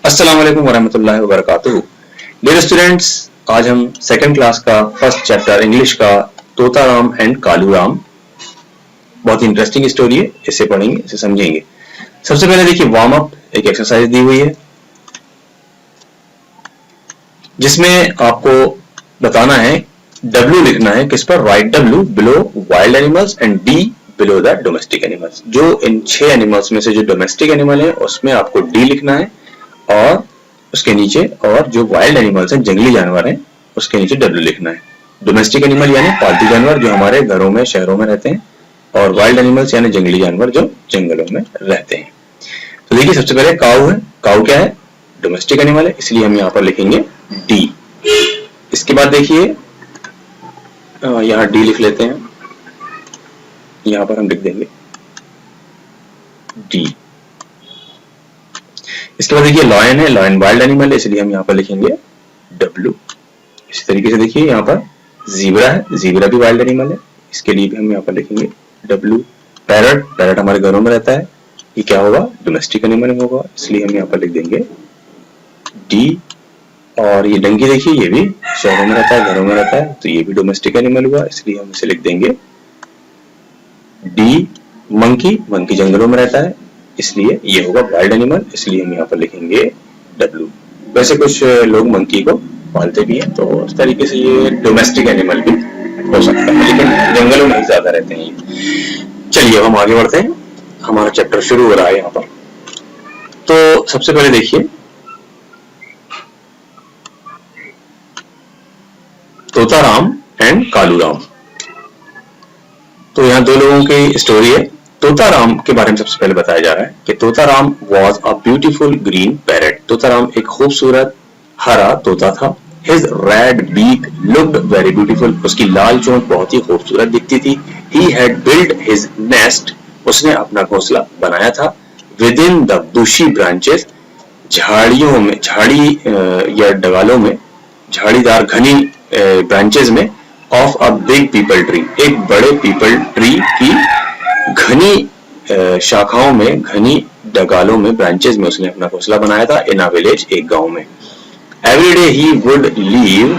अस्सलाम वालेकुम वरहमतुल्लाहि वबरकातुहू। डियर स्टूडेंट्स, आज हम सेकंड क्लास का फर्स्ट चैप्टर इंग्लिश का तोताराम एंड कालूराम, बहुत ही इंटरेस्टिंग स्टोरी है, इसे पढ़ेंगे, इसे समझेंगे। सबसे पहले देखिए वार्म अप, एक एक्सरसाइज दी हुई है जिसमें आपको बताना है, W लिखना है किस पर, right W below wild animals and D below the domestic animals. जो इन 6 एनिमल्स में से जो डोमेस्टिक एनिमल है उसमें आपको D लिखना है और उसके नीचे, और जो वाइल्ड एनिमल्स हैं, जंगली जानवर हैं, उसके नीचे W लिखना है। डोमेस्टिक एनिमल यानी पालतू जानवर जो हमारे घरों में शहरों में रहते हैं, और वाइल्ड एनिमल्स यानी जंगली जानवर जो जंगलों में रहते हैं। तो देखिए सबसे पहले काऊ है। काऊ क्या है? डोमेस्टिक एनिमल है, इसलिए हम यहाँ पर लिखेंगे D। इसके बाद देखिए यहाँ D लिख लेते हैं, यहाँ पर हम लिख देंगे D। इसके बाद देखिए लॉयन है, लॉयन वाइल्ड एनिमल है, इसलिए हम यहाँ पर लिखेंगे W। इसी तरीके से देखिए यहाँ पर जीब्रा है, जीब्रा भी वाइल्ड एनिमल है, इसके लिए भी हम यहाँ पर लिखेंगे W। पैरट, पैरट हमारे घरों में रहता है, ये क्या होगा? डोमेस्टिक एनिमल होगा, इसलिए हम यहाँ पर लिख देंगे D। और ये डंकी देखिए, ये भी शहरों में रहता है, घरों में रहता है, तो ये भी डोमेस्टिक एनिमल हुआ, इसलिए हम इसे लिख देंगे D। मंकी, मंकी जंगलों में रहता है, इसलिए ये होगा वाइल्ड एनिमल, इसलिए हम यहाँ पर लिखेंगे W। वैसे कुछ लोग मंकी को पालते भी हैं, तो उस तरीके से ये डोमेस्टिक एनिमल भी हो सकता है, लेकिन जंगलों में ही ज्यादा रहते हैं। चलिए अब हम आगे बढ़ते हैं, हमारा चैप्टर शुरू हो रहा है यहाँ पर। तो सबसे पहले देखिए तोताराम एंड कालूराम। तो यहाँ दो लोगों की स्टोरी है। तोताराम के बारे में सबसे पहले बताया जा रहा है कि Totaram was a beautiful green parrot. Totaram एक खूबसूरत हरा तोता था। His red beak looked very beautiful. उसकी लाल चोंच बहुत ही खूबसूरत दिखती थी। He had built his nest. उसने अपना घोंसला बनाया था। Within the bushy branches. झाड़ियों में, झाड़ी या डगालों में, झाड़ीदार घनी ब्रांचेस में, of a big people tree, एक बड़े पीपल ट्री की घनी शाखाओं में, घनी डगालों में, ब्रांचेस में उसने अपना घोंसला बनाया था। इन अ विलेज, एक गांव में। Every day he would leave,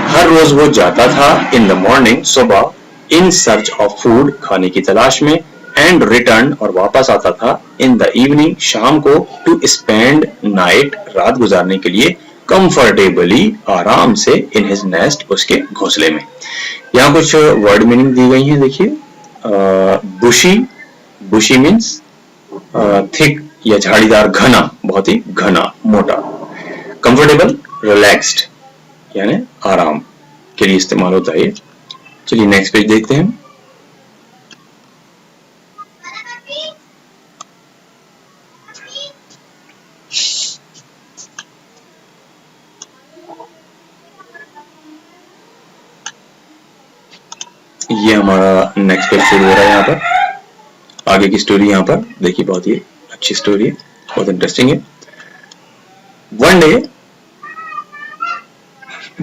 हर रोज वो जाता था, इन द मॉर्निंग, सुबह, इन सर्च ऑफ फूड, खाने की तलाश में, एंड रिटर्न, और वापस आता था, इन द इवनिंग, शाम को, टू स्पेंड नाइट, रात गुजारने के लिए, कंफर्टेबली, आराम से, इन हिज नेस्ट, उसके घोंसले में। यहाँ कुछ वर्ड मीनिंग दी गई है, देखिए। बुशी, बुशी मीन्स थिक या झाड़ीदार, घना, बहुत ही घना, मोटा। कंफर्टेबल, रिलैक्स्ड, यानी आराम के लिए इस्तेमाल होता है ये। चलिए नेक्स्ट पेज देखते हैं। ये हमारा नेक्स्ट पेज शुरू हो रहा है। यहाँ पर आगे की स्टोरी यहाँ पर देखिए, बहुत ही अच्छी स्टोरी है, बहुत इंटरेस्टिंग है।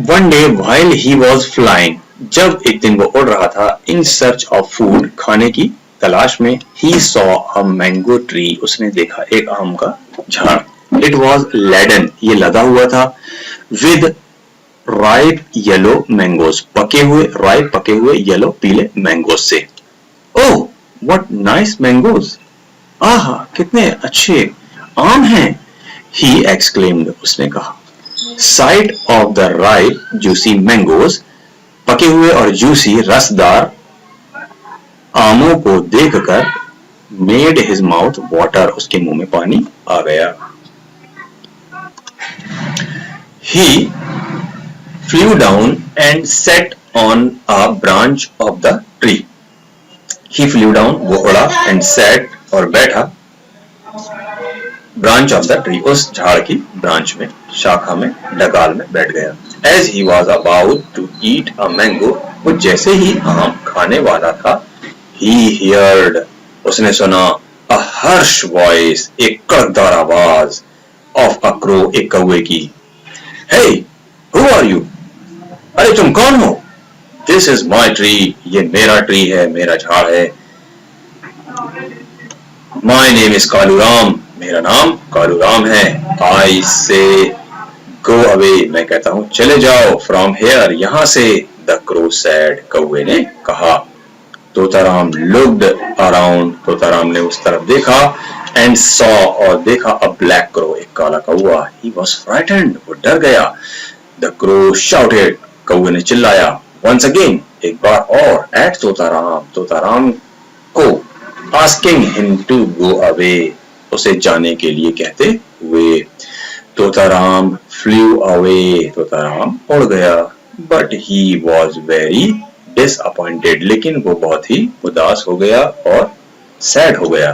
One day while he was flying, जब एक दिन वो उड़ रहा था, in search of food, खाने की तलाश में, he saw a mango tree, उसने देखा एक आम का झाड़। It was laden, ये लदा हुआ था, with ripe yellow mangoes, पके हुए, ripe पके हुए, yellow पीले mangoes से। Oh, what nice mangoes! आहा, कितने अच्छे आम हैं! He exclaimed, उसने कहा। Sight of the ripe juicy mangoes, पके हुए और जूसी रसदार आमों को देखकर, made his mouth water, उसके मुंह में पानी आ गया। He flew down and sat on a branch of the tree. He flew down, वो उड़ा, and sat, और बैठा, ब्रांच ऑफ द ट्री, उस झाड़ की ब्रांच में, शाखा में, डगाल में बैठ गया। As he was about to eat a mango, वो जैसे ही आम खाने वाला था, he heard, उसने सुना, a harsh voice, एक कड़कदार आवाज, of a crow, एक कौवे की। Hey, who are you? अरे तुम कौन हो? This is my tree, ये मेरा ट्री है, मेरा झाड़ है। My name is कालूराम, मेरा नाम कालूराम है। आई से गो अवे, मैं कहता हूँ चले जाओ। फ्रॉम हेयर, यहाँ से। द क्रो सैड, कौवे ने कहा। तोताराम लुक्ड अराउंड, तोताराम ने उस तरफ देखा। एंड सॉ, और देखा अ ब्लैक क्रो, एक काला कौवा। ही वॉज फ्राइटेंड, वो डर गया। द क्रो शाउटेड, कौवे ने चिल्लाया। वंस अगेन, एक बार और। एट तोताराम, तोताराम को। Asking him to go away, उसे जाने के लिए कहते हुए। तोताराम फ्लू अवे, तोताराम उड़ गया। But he was very disappointed, लेकिन वो बहुत ही उदास हो गया और सैड हो गया।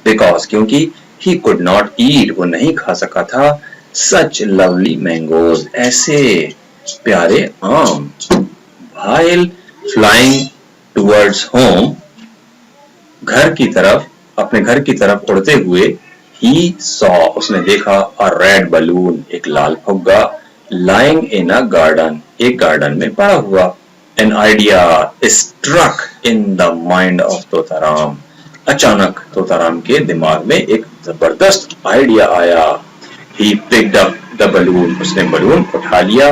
बिकॉज, क्योंकि ही कुड नॉट ईट, वो नहीं खा सका था। सच लवली मैंगोज, ऐसे प्यारे आम। व्हाइल फ्लाइंग टूवर्ड्स होम, घर की तरफ, अपने घर की तरफ उड़ते हुए। ही सॉ, उसने देखा। अ रेड बलून, एक लाल फुग्गा। लाइंग इन अ गार्डन, एक गार्डन में पड़ा हुआ। An idea struck in the mind of Totaram, अचानक तोताराम के दिमाग में एक जबरदस्त आइडिया आया। He picked up the balloon, उसने बलून उठा लिया।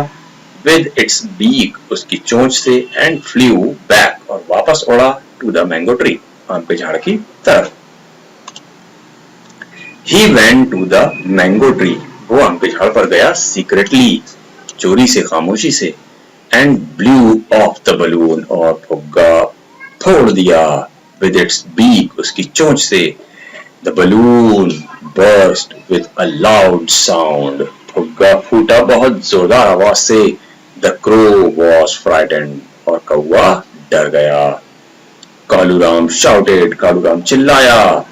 विद इट्स बीक, उसकी चोंच से। एंड फ्लू बैक, और वापस उड़ा। टू द मैंगो ट्री, आम के झाड़ की तरफ। He went to the mango tree, वो आम के झाड़ पर गया। सीक्रेटली, चोरी से, खामोशी से। And blue of the balloon, और फुग्गा फोड़ दिया। विद इट्स बीक, उसकी चोंच से। The balloon burst with a loud sound, फुग्गा फूटा बहुत जोरदार आवाज से। द क्रो वॉज फ्राइटेंड, और कौवा डर गया। कालूराम शाउटेड, कालूराम चिल्लाया।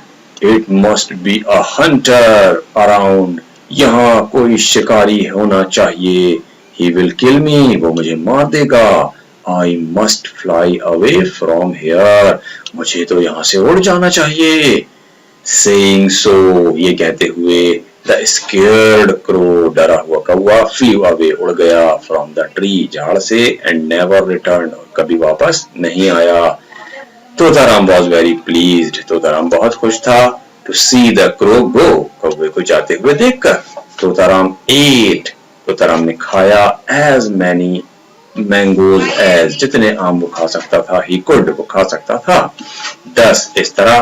It must be a Hunter around, यहाँ कोई शिकारी होना चाहिए। ही विल किल मी, वो मुझे मार देगा। I must fly away from here, मुझे तो यहाँ से उड़ जाना चाहिए। सेइंग सो, ये कहते हुए। द स्केयर्ड क्रो, डरा हुआ कौवा। फ्लू अवे, उड़ गया। फ्रॉम द ट्री, झाड़ से। एंड नेवर रिटर्न, कभी वापस नहीं आया। Totaram was very pleased, Totaram बहुत खुश था। टू सी द क्रो गो, कौवे को जाते हुए देखकर। तोताराम एट, तोताराम ने खाया। एज मैनी मैंगोज एज, जितने आम वो खा सकता था। ही कुड, वो खा सकता था। 10, इस तरह।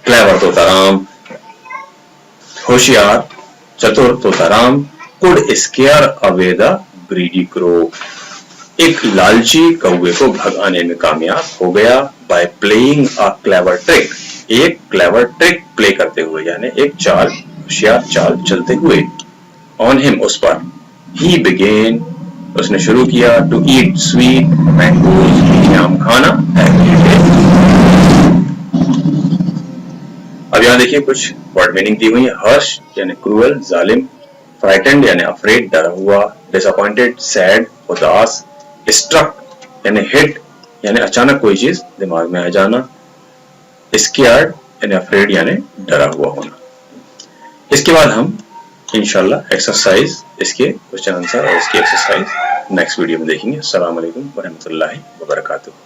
क्लेवर तोताराम, होशियार चतुर Totaram. Could square away the greedy crow, एक लालची कौवे को भगाने में कामयाब हो गया। By playing a clever trick, एक क्लेवर ट्रिक प्ले करते हुए, यानी एक चाल, होशियार चाल चलते हुए। ऑन हिम, उस पर। ही बिगेन, उसने शुरू किया। टू ईट स्वीट मैंगोज, मीठे आम खाना। अब यहाँ देखिए कुछ वर्ड मीनिंग दी हुई है। हर्ष यानी क्रूअल, जालिम। फ्राइटेंड यानी अफ्रेड, डरा हुआ। डिसअपॉइंटेड, सैड, उदास। स्ट्रक यानी हिट, यानी अचानक कोई चीज दिमाग में आ जाना। स्केयर्ड यानी अफ्रेड, यानी डरा हुआ होना। इसके बाद हम इंशाल्लाह एक्सरसाइज, इसके क्वेश्चन आंसर और इसकी एक्सरसाइज नेक्स्ट वीडियो में देखेंगे। अस्सलाम वालेकुम वरहमतुल्लाहि वबरकातुहू।